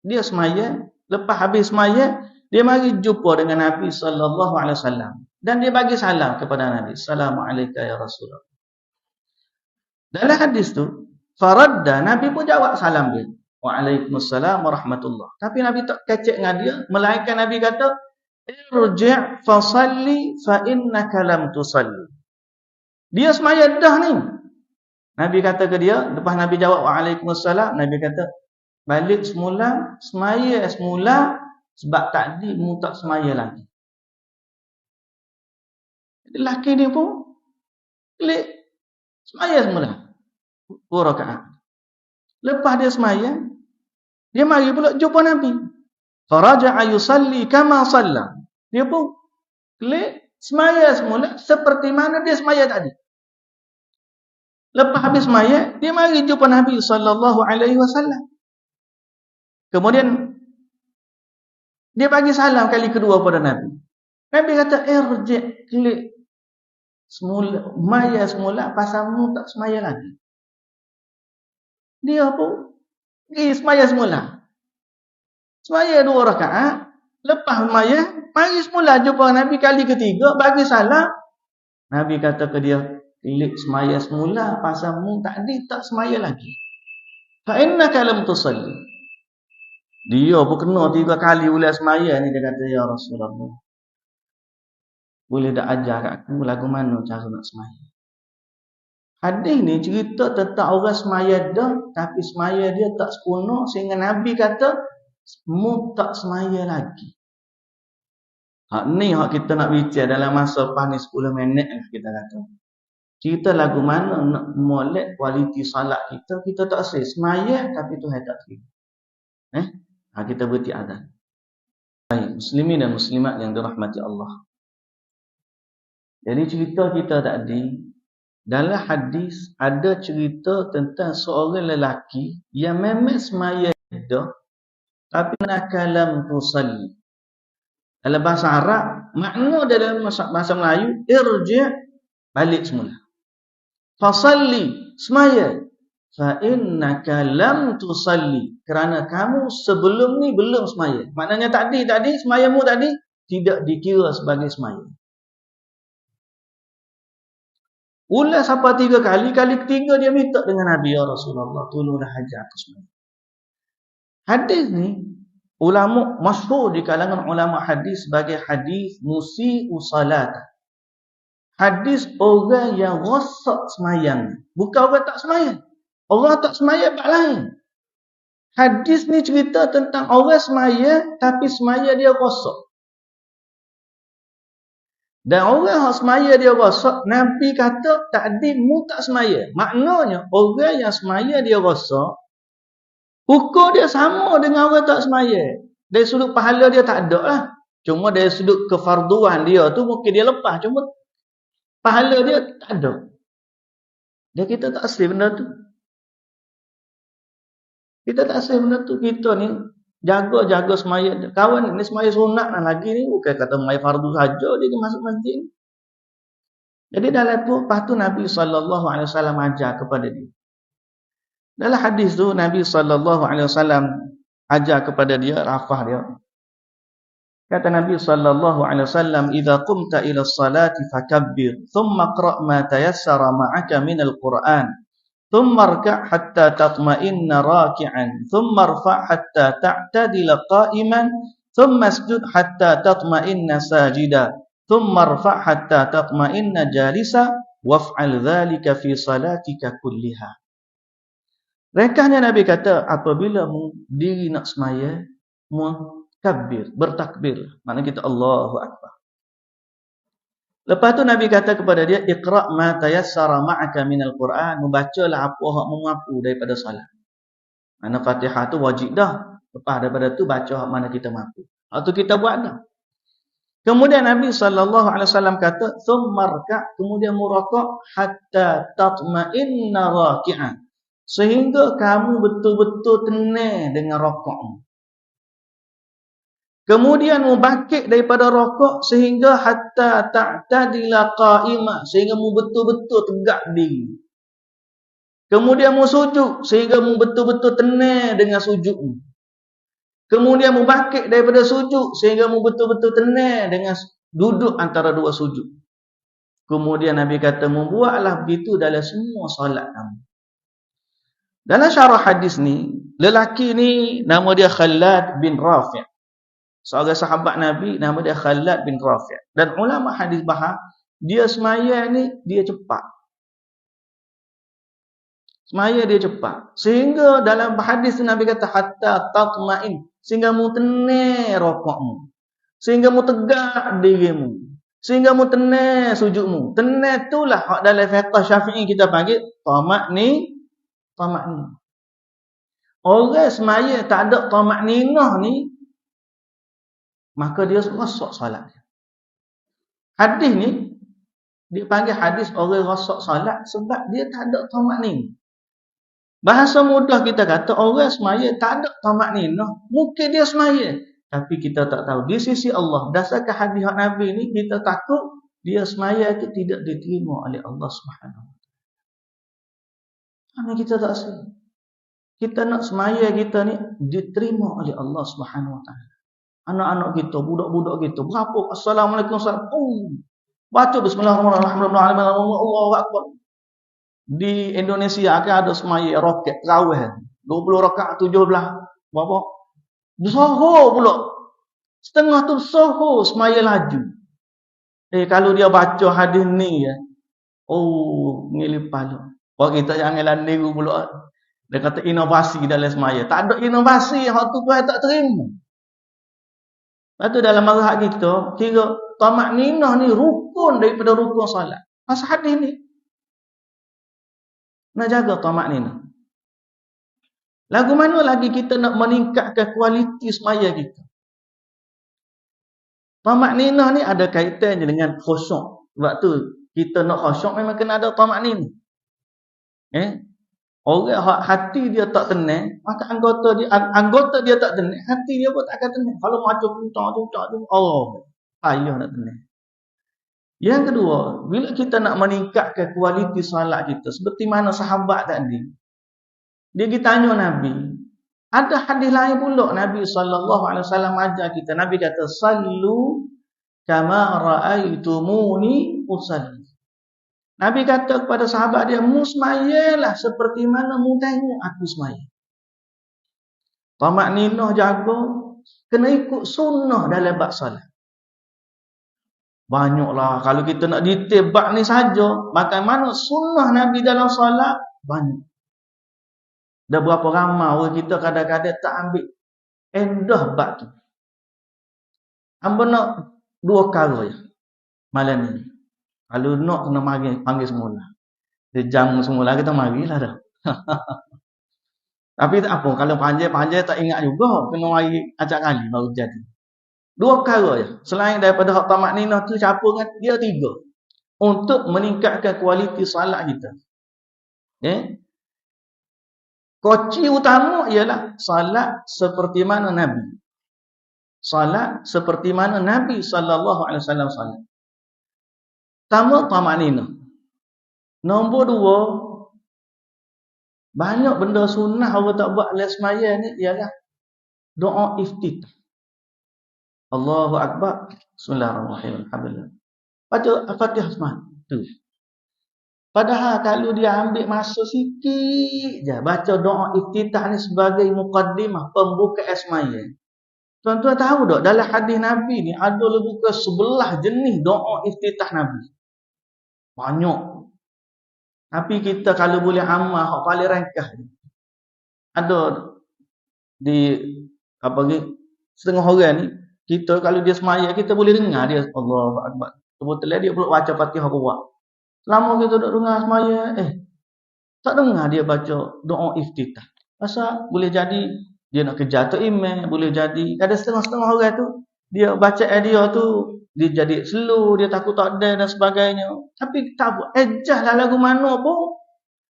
Dia semaya, lepas habis semaya dia mari jumpa dengan Nabi SAW dan dia bagi salam kepada Nabi. Assalamualaikum ya Rasulullah. Dalam hadis tu, faradda, Nabi pun jawab salam dia. Waalaikumsalam warahmatullah. Tapi Nabi tak kecek dengan dia, melainkan Nabi kata, irji' fasalli fa innaka lam tusalli. Dia semaya dah ni. Nabi kata ke dia, lepas Nabi jawab waalaikumsalam, Nabi kata, balik semula, semaya semula, sebab tadi mu tak semaya lagi. Lelaki ni pun klik semaya semula. 2 rakaat. Lepas dia semaya, dia mari pula jumpa Nabi. Faraja'a yusalli kama shalla. Dia pun klik semaya semula seperti mana dia semaya tadi. Lepas habis semaya, dia mari jumpa Nabi sallallahu alaihi wasallam. Kemudian dia bagi salam kali kedua pada Nabi. Nabi kata, irji' klik semula, maya semula, pasalmu tak semaya lagi. Dia pun pergi semaya semula. Semaya 2 rakaat, lepas maya, mari semula jumpa Nabi kali ketiga, bagi salam. Nabi kata ke dia, klik semaya semula, pasalmu tadi tak semaya lagi. Fa innaka lam tusalli. Dia pun kena 3 kali ulas semaya ni, dia kata, ya Rasulullah, boleh tak ajar kat aku lagu mana cara nak semaya? Hadis ni cerita tentang orang semaya dah, tapi semaya dia tak sempurna, sehingga Nabi kata, mu tak semaya lagi. Hak ni hak kita nak bincang dalam masa lepas ni 10 minit lah kita kata. Cerita lagu mana nak molek kualiti salat kita, kita tak semaya tapi Tuhan tak terima. Kita berhenti azan. Baik, muslimin dan muslimat yang dirahmati Allah. Jadi cerita kita tadi, dalam hadis ada cerita tentang seorang lelaki yang memang semaya dah, Tapi innaka lam tusalli. Dalam bahasa Arab, makna dalam bahasa Melayu, irji' balik semula. Fasalli, semaya. Fa innaka lam tusalli. Kerana kamu sebelum ni belum semaya. Maknanya tadi semayamu tadi tidak dikira sebagai semaya. Ulas sampai 3 kali, kali ketiga dia minta dengan Nabi, ya Rasulullah, tolonglah hajar aku semaya. Hadis ni ulama masyhur di kalangan ulama hadis sebagai hadis musii'u salat. Hadis orang yang rosak semayang. Bukan orang tak semayang. Orang tak semaya bab lain. Hadis ni cerita tentang orang semaya tapi semaya dia rosak. Dan orang yang semaya dia rosak, Nabi kata tadi mu tak semaya. Maknanya orang yang semaya dia rosak, hukum dia sama dengan orang tak semaya. Dari sudut pahala dia tak ada lah. Cuma dari sudut kefarduan dia tu mungkin dia lepas. Cuma pahala dia tak ada. Dan kita tak asli benda tu. Kita tak asli benda tu. Kita ni jaga semaya. Kawan ni semaya sunat lah lagi ni. Bukan kata semaya fardu saja dia masuk masjid. Jadi dalam tu, lepas tu Nabi SAW ajar kepada dia. Dalam hadis tu Nabi SAW ajar kepada dia, rafah dia. Kata Nabi SAW, "Idza qumta ila as-salati fakabbir, thumma qra' ma tayassara ma'aka min al-Qur'an, thumma rka' hatta tatma'inna raki'an, thumma rfa' hatta ta'tadila qa'iman, thumma isjud hatta tatma'inna sajida, thumma rfa' hatta tatma'inna jalisa, waf'al dhalika fi salatika kulliha." Rekahnya Nabi kata, apabila mu diri nak semaya, mu kabir, bertakbir. Maknanya kita Allahu Akbar. Lepas tu Nabi kata kepada dia, "Iqra' ma tayassara ma'aka minal Qur'an." Membacalah apa hak mu mampu daripada salat. Mana Fatihah tu wajib dah. Lepas daripada tu baca hak mana kita mampu. Hak tu kita buat dah. Kemudian Nabi SAW kata, "Tsumma rka'." Kemudian mu raka' hatta tatma'inna raki'an. Sehingga kamu betul-betul tenang dengan rakaatmu. Kemudian mu bangkit daripada rakaat sehingga hatta ta'tadila qa'imah, sehingga mu betul-betul tegak diri. Kemudian mu sujud sehingga mu betul-betul tenang dengan sujudmu. Kemudian mu bangkit daripada sujud sehingga mu betul-betul tenang dengan duduk antara dua sujud. Kemudian Nabi kata, mu buatlah begitu dalam semua solat kamu. Dalam syarah hadis ni, lelaki ni nama dia Khalad bin Rafi'. Seorang sahabat Nabi nama dia Khalad bin Rafi'. Dan ulama hadis bahas, dia semaya ni dia cepat. Semaya dia cepat. Sehingga dalam hadis tu Nabi kata hatta tatma'in, sehingga mu tenang rakaatmu. Sehingga mu tegak dirimu. Sehingga mu tenang sujudmu. Tenang itulah hak dalam fiqh Syafi'i kita panggil tamak ni. Orang semaya tak ada tamak-ninah ni, maka dia rosak solat. Hadis ni dia panggil hadis orang rosak solat sebab dia tak ada tamak-ninah. Bahasa mudah kita kata orang semaya tak ada tamak-ninah, mungkin dia semaya, tapi kita tak tahu di sisi Allah. Berdasarkan hadis Nabi ni kita takut dia semaya itu tidak diterima oleh Allah Subhanahu wa taala. Kita tak asli. Kita nak semaya kita ni diterima oleh Allah Subhanahu wa taala. Anak-anak kita, budak-budak kita, berapa assalamualaikum warahmatullahi. Baca bismillahirrahmanirrahim, Allahu akbar. Di Indonesia akan ada semaya roket tarawih 20 rakaat 17 berapa? Zuhur pula. Setengah tu zuhur semaya laju. Kalau dia baca hadis ni ya. Oh, ngilip pala. Wah kita jangan landiru pula. Dia kata inovasi dalam semaya. Tak ada inovasi, hak tu Tuhan tak terima. Lepas tu dalam mazhab kita, kira tamak-ninah ni rukun daripada rukun solat. Masa hadis ni. Nak jaga tamak-ninah. Lagu mana lagi kita nak meningkatkan kualiti semaya kita? Tamak-ninah ni ada kaitannya dengan khusyuk. Sebab tu kita nak khusyuk memang kena ada tamak-ninah. Orang hati dia tak tenang, maka anggota dia tak tenang, hati dia pun tak akan tenang. Kalau macam tu, Allah, payah nak tenang. Yang kedua, bila kita nak meningkatkan kualiti solat kita, seperti mana sahabat tadi, dia pergi tanya Nabi. Ada hadis lain pula Nabi SAW ajar kita. Nabi kata, "Sallu kama ra'aitumuni usalli." Nabi kata kepada sahabat dia, "Mu semayalah seperti mana mu tengok aku semaya." Tamak ninah jaga, kena ikut sunnah dalam bab solat. Banyaklah kalau kita nak detail bab ni saja, bagaimana sunnah Nabi dalam solat, banyak. Dah berapa ramai orang kita kadang-kadang tak ambil endah bab tu. Hamba nak dua perkara je malam ni. Kalau nak kena panggil semula. Dia jamu semula kita marilah dah. Tapi tak apa, kalau panjang tak ingat juga, kena mari acak kali baru jadi. Dua perkara je. Selain daripada hak tamak ninah tu campur dengan dia tiga. Untuk meningkatkan kualiti solat kita. Kunci utama ialah solat seperti mana Nabi. Solat seperti mana Nabi SAW solat. Pertama, tamak ninah. Nombor dua, banyak benda sunnah orang tak buat dalam sembahyang ni ialah doa iftitah. Allahu Akbar. Bismillahirrahmanirrahim. Alhamdulillah. Baca Al-Fatihah semua. Tu. Padahal kalau dia ambil masa sikit je baca doa iftitah ni sebagai muqaddimah, pembuka sembahyang. Tuan-tuan tahu tak dalam hadis Nabi ni ada lebih ke 11 jenis doa iftitah Nabi. Banyak. Tapi kita kalau boleh amal hak paling ringkas ni. Ada di apa ni setengah orang ni kita kalau dia semaya kita boleh dengar dia Allahu Akbar. Kebetulan dia perlu baca Fatihah kuat. Selama kita duduk dengar semaya tak dengar dia baca doa iftitah. Pasal boleh jadi dia nak kejar tu imam, boleh jadi ada setengah-setengah orang tu dia baca dia tu dia jadi slow, dia takut tak ada dan sebagainya. Tapi tak apa, ejahlah lagu mana pun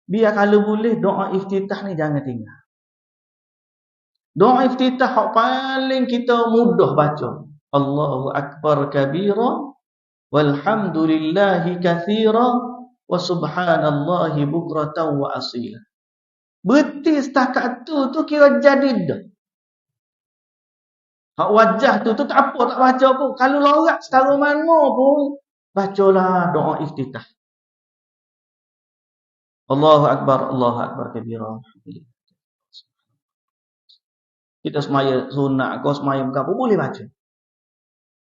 biar kalau boleh doa iftitah ni jangan tinggal. Doa iftitah hak paling kita mudah baca. Allahu Akbar kabira walhamdulillahi katsira wa subhanallahi bukratan wa asila. Berarti setakat tu kira jadi dah. Hak wajah tu tak apa tak baca pun. Kalau lorak sekarang mana pun bacalah doa iftitah. Allahu Akbar kabira. Kita semaya sunnah, kau semaya berapa boleh baca.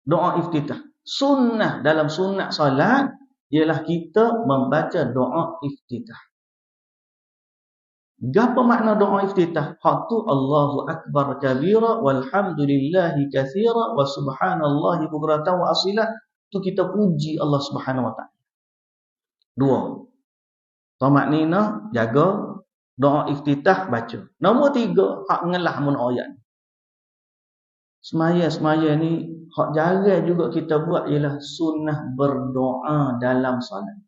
Doa iftitah. Sunnah dalam sunnah salat ialah kita membaca doa iftitah. Apa makna doa iftitah? Hak tu Allahu Akbar kabira walhamdulillahi katsira wa subhanallahi bukratan wa asila. Tu kita puji Allah Subhanahu wa taala. Dua. Tamak ninah jaga, doa iftitah baca. Nombor tiga, hak ngelah mun ayat. Semaya ni hak jarang juga kita buat ialah sunnah berdoa dalam solat.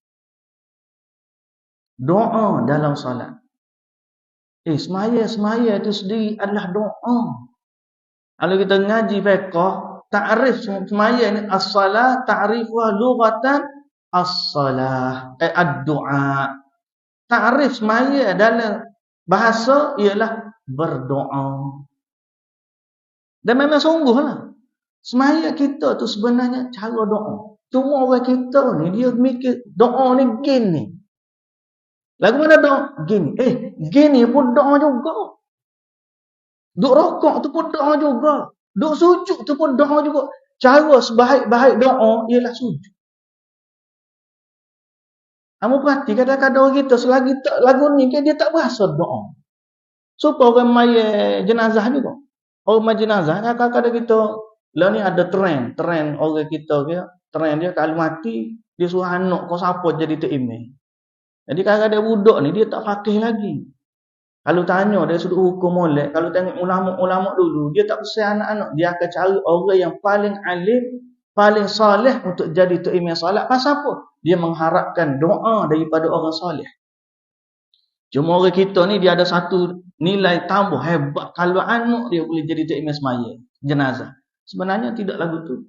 Doa dalam solat. Semaya itu sendiri adalah doa. Kalau kita ngaji fiqh, ta'rif semaya ni as-salah ta'rifuha lughatan as-salah ad-du'a. Ta'rif semaya dalam bahasa ialah berdoa. Dan memang sungguhlah. Semaya kita tu sebenarnya cara doa. Cuma orang kita ni dia mikir doa ni gini. Lagu mana doa? Gini. Gini pun doa juga. Duk rokok tu pun doa juga. Duk sujud tu pun doa juga. Cara sebaik-baik doa ialah sujud. Kamu perhati kadang-kadang orang kita selagi tak lagu ni kan dia tak berasa doa. Supaya orang maya jenazah juga. Orang maya jenazah kadang-kadang kita lah ni ada trend orang kita ke, trend dia kalau mati dia suruh anak kau siapa jadi tok imam. Jadi kadang-kadang budak ni dia tak fakih lagi. Kalau tanya dia suruh hukum molek, kalau tengok ulama-ulama dulu dia tak pesan anak-anak, dia akan cari orang yang paling alim, paling soleh untuk jadi tok imam solat. Pasal apa? Dia mengharapkan doa daripada orang soleh. Cuma orang kita ni dia ada satu nilai tambah hebat. Kalau anak dia boleh jadi tok imam semaya jenazah. Sebenarnya tidak lagu tu.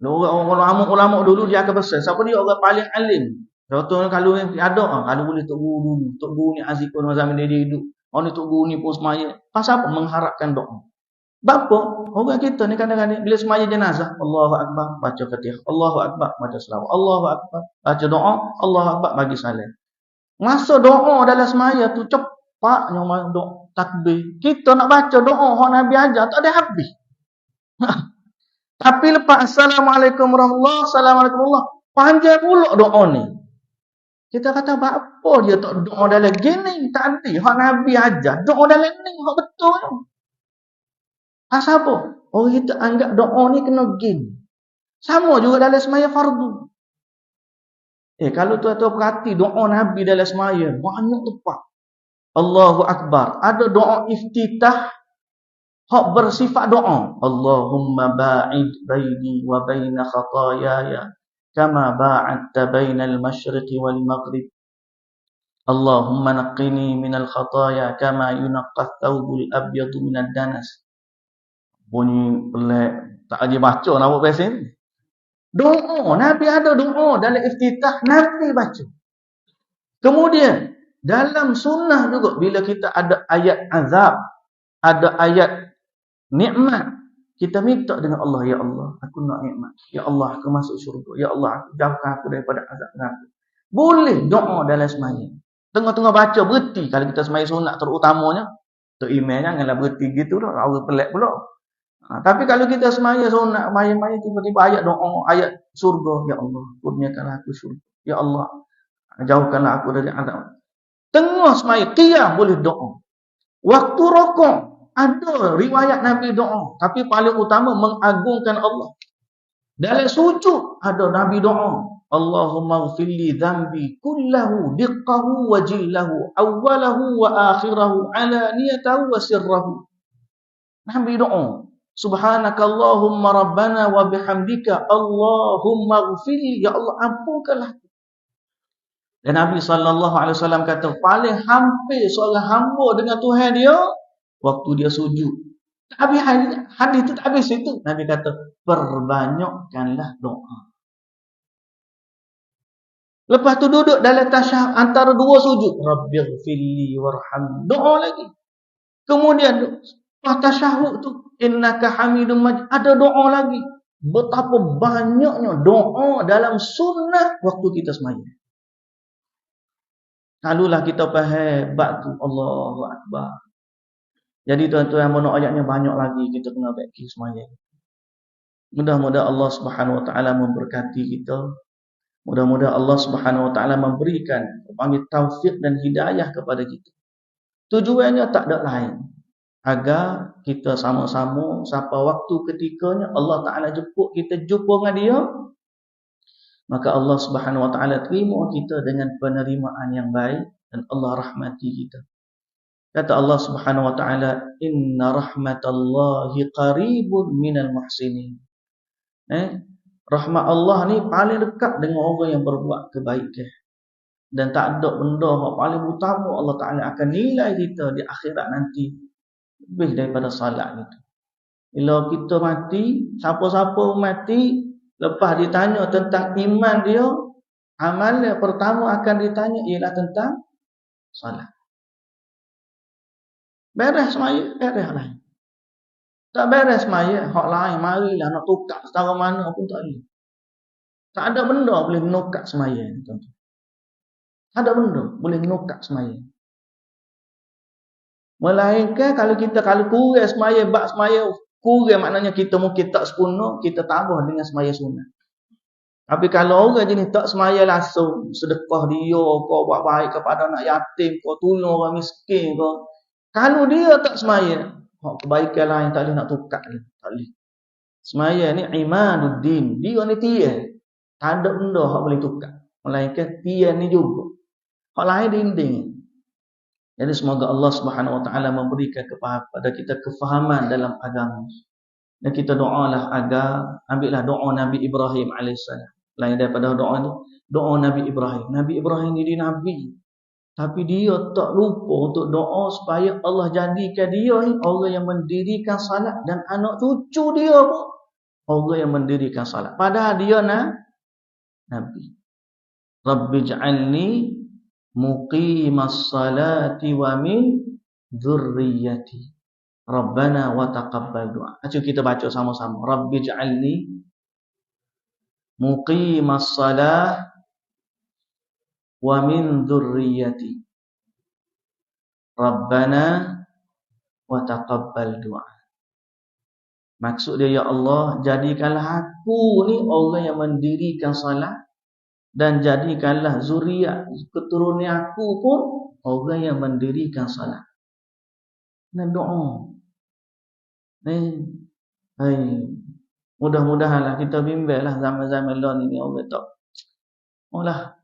Orang ulama dulu dia akan pesan. Siapa dia orang paling alim? Contohnya kalau yang ada, kalau boleh tok guru dulu. Tok guru ni aziz pun zaman dia hidup. Orang ni tok guru ni pun semaya. Pasal apa? Mengharapkan doa. Bapa, orang kita ni kadang-kadang bila semaya jenazah, Allahu Akbar, baca Fatihah. Allahu Akbar, baca selawat. Allahu Akbar, baca doa. Allahu Akbar, bagi salam. Masa doa dalam semaya tu cepatnya doa takbir. Kita nak baca doa hak Nabi ajar tak ada habis. Tapi lepas Assalamualaikum warahmatullahi Assalamualaikum warahmatullahi panjang pula doa ni. Kita kata apa dia tak doa dalam gini? Tak ada. Hak Nabi ajar doa dalam ni hak betul. Pasal apa? Orang kita anggap doa ni kena gini. Sama juga dalam semaya fardu. Kalau tuan-tuan perhati doa Nabi dalam semaya banyak tepat. Allahu Akbar. Ada doa iftitah hak bersifat doa. Allahumma ba'id baini wa baina khataayaya kama ba'adta bainal masyriqi wal maghrib. Allahumma naqqini minal khataaya kama yunqqa ath-thawbul abyadu minad danas. Bunyi pelik tak ada baca nak buat pasal ni. Doa, Nabi ada doa dalam iftitah, Nabi baca. Kemudian, dalam sunnah juga, bila kita ada ayat azab, ada ayat nikmat, kita minta dengan Allah, Ya Allah, aku nak nikmat. Ya Allah, aku masuk syurga. Ya Allah, aku jauhkan aku daripada azab neraka. Boleh doa dalam semaya. Tengah-tengah baca, berhenti. Kalau kita semaya sunat terutamanya, tu imam janganlah berhenti gitu dah, orang pelik pula. Tapi kalau kita semaya sunat, maya-maya tiba-tiba ayat doa, ayat surga, Ya Allah, kurniakanlah aku surga. Ya Allah, jauhkanlah aku dari azab. Tengah semaya, qiyam boleh doa. Waktu rokok, ada riwayat Nabi doa. Tapi paling utama mengagungkan Allah. Dalam sujud, ada Nabi doa. Allahumma ghfirli dhambi kullahu diqqahu wa jillahu awwalahu wa akhirahu alaniyatahu wa sirrahu. Nabi doa. Subhanakallahumma rabbana wa bihamdika Allahumma ghfirli, ya Allah ampunkanlah. Dan Nabi SAW kata paling hampir seorang hamba dengan Tuhan dia waktu dia sujud. Habis hadis itu tak habis itu. Nabi kata perbanyakkanlah doa. Lepas tu duduk dalam tasyahud antara dua sujud, rabbighfirli warham, doa lagi. Kemudian tasyahud tu innaka hamidum majid, ada doa lagi. Betapa banyaknya doa dalam sunnah waktu kita sembahyang. Kalulah kita faham bab tu, Allahu Akbar. Jadi tuan-tuan, mana ayatnya banyak lagi, kita kena baiki sembahyang. Mudah-mudahan Allah Subhanahu wa taala memberkati kita. Mudah-mudahan Allah Subhanahu wa taala memberikan taufik dan hidayah kepada kita. Tujuannya tak ada lain, agar kita sama-sama sampai waktu ketikanya Allah Ta'ala jemput kita jumpa dengan dia, maka Allah Subhanahu Wa Ta'ala terima kita dengan penerimaan yang baik dan Allah rahmati kita. Kata Allah Subhanahu Wa Ta'ala, inna rahmatallahi qaribun minal muhsinin. Rahmat Allah ni paling dekat dengan orang yang berbuat kebaikan. Dan tak ada benda yang paling utama Allah Ta'ala akan nilai kita di akhirat nanti lebih daripada salat itu. Bila kita mati, siapa-siapa mati, lepas ditanya tentang iman dia, amal yang pertama akan ditanya ialah tentang salat. Beres semaya, beres lain. Tak beres semaya, hak lain marilah nak tukar setara mana pun tak boleh. Tak ada benda boleh menukar semaya, tuan-tuan. Tak ada benda boleh menukar semaya. Melainkan kalau kurang semaya, bab semaya kurang, maknanya kita mungkin tak sempurna, kita tambah dengan semaya sunat. Tapi kalau orang jenis tak semaya langsung, sedekah dia, kau buat baik kepada anak yatim, kau tolong orang miskin, kau, kalau dia tak semaya, kebaikan lain tak boleh nak tukar, tak boleh. Semaya ni imanuddin, dia ni tiyan. Tak ada benda yang boleh tukar, melainkan tiyan ni juga. Hak lain dinding. Jadi semoga Allah Subhanahu Wa Taala memberikan kepada kita kefahaman dalam agama. Dan kita doalah agar ambillah doa Nabi Ibrahim alaihissalam. Lain daripada doa itu, doa Nabi Ibrahim. Nabi Ibrahim ini nabi. Tapi dia tak lupa untuk doa supaya Allah jadikan dia ni orang yang mendirikan salat dan anak cucu dia pun orang yang mendirikan salat. Padahal dia Nabi. Rabbij'alni muqimas salati wa min dzurriyyati. Rabbana wa taqabbal du'a. Ayo kita baca sama-sama. Rabbij'alni muqimas salah wa min dzurriyyati. Rabbana wa taqabbal du'a. Maksud dia, ya Allah, jadikanlah aku ni orang yang mendirikan salat dan jadikanlah zuriat keturunan aku pun orang yang mendirikan salat. Dan doa. Mudah-mudahanlah kita bimbanglah zaman-zaman lain ni orang tak. Olah.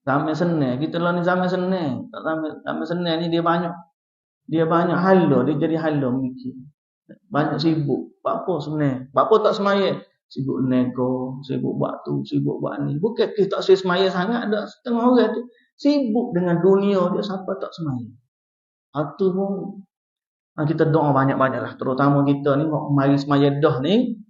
Zaman senang, kita lah ni zaman senang. Tak zaman senang ni dia banyak hala, dia jadi hala mikir. Banyak sibuk. Apa senang? Apa tak semaya? Sibuk nego, sibuk buat tu, sibuk buat ni. Bukan kita tak semaya sangat, ada setengah orang tu sibuk dengan dunia dia sampai tak semaya. Itu pun kita doa banyak-banyaklah, terutama kita ni mari semaya dah ni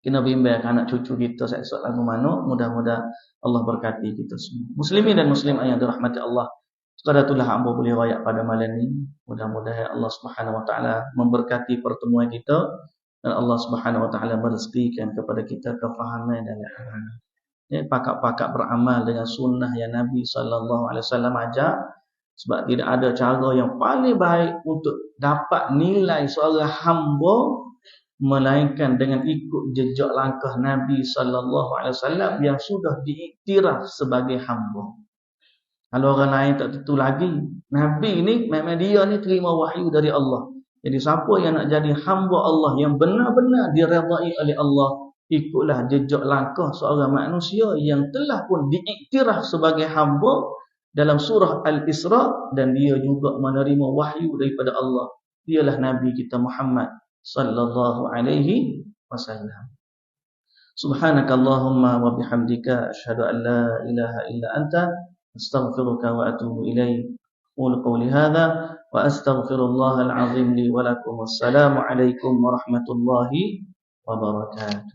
kena bimbang anak cucu kita esok lagu mana. Mudah-mudahan Allah berkati kita semua. Muslimin dan muslimat yang dirahmati Allah. Sekadar itulah hamba boleh rakyat pada malam ni. Mudah-mudahan Allah Subhanahu Wa Taala memberkati pertemuan kita dan Allah Subhanahu Wa Taala merezekikan kepada kita kefahaman dan ilmu. Ya, pakak-pakak beramal dengan sunnah yang Nabi sallallahu alaihi wasallam ajar, sebab tidak ada cara yang paling baik untuk dapat nilai seorang hamba melainkan dengan ikut jejak langkah Nabi sallallahu alaihi wasallam yang sudah diiktiraf sebagai hamba. Kalau orang lain tak tentu lagi. Nabi ni memang dia ni terima wahyu dari Allah. Jadi siapa yang nak jadi hamba Allah yang benar-benar diredai oleh Allah, ikutlah jejak langkah seorang manusia yang telah pun diiktiraf sebagai hamba dalam surah Al-Isra, dan dia juga menerima wahyu daripada Allah. Dialah Nabi kita Muhammad sallallahu alaihi wasallam. Subhanakallahumma wa bihamdika asyhadu an la ilaha illa anta astaghfiruka wa atubu ilaik. Qul qawli hadza wa astaghfirullahal azim li wa lakum. Wassalamu alaikum warahmatullahi wabarakatuh.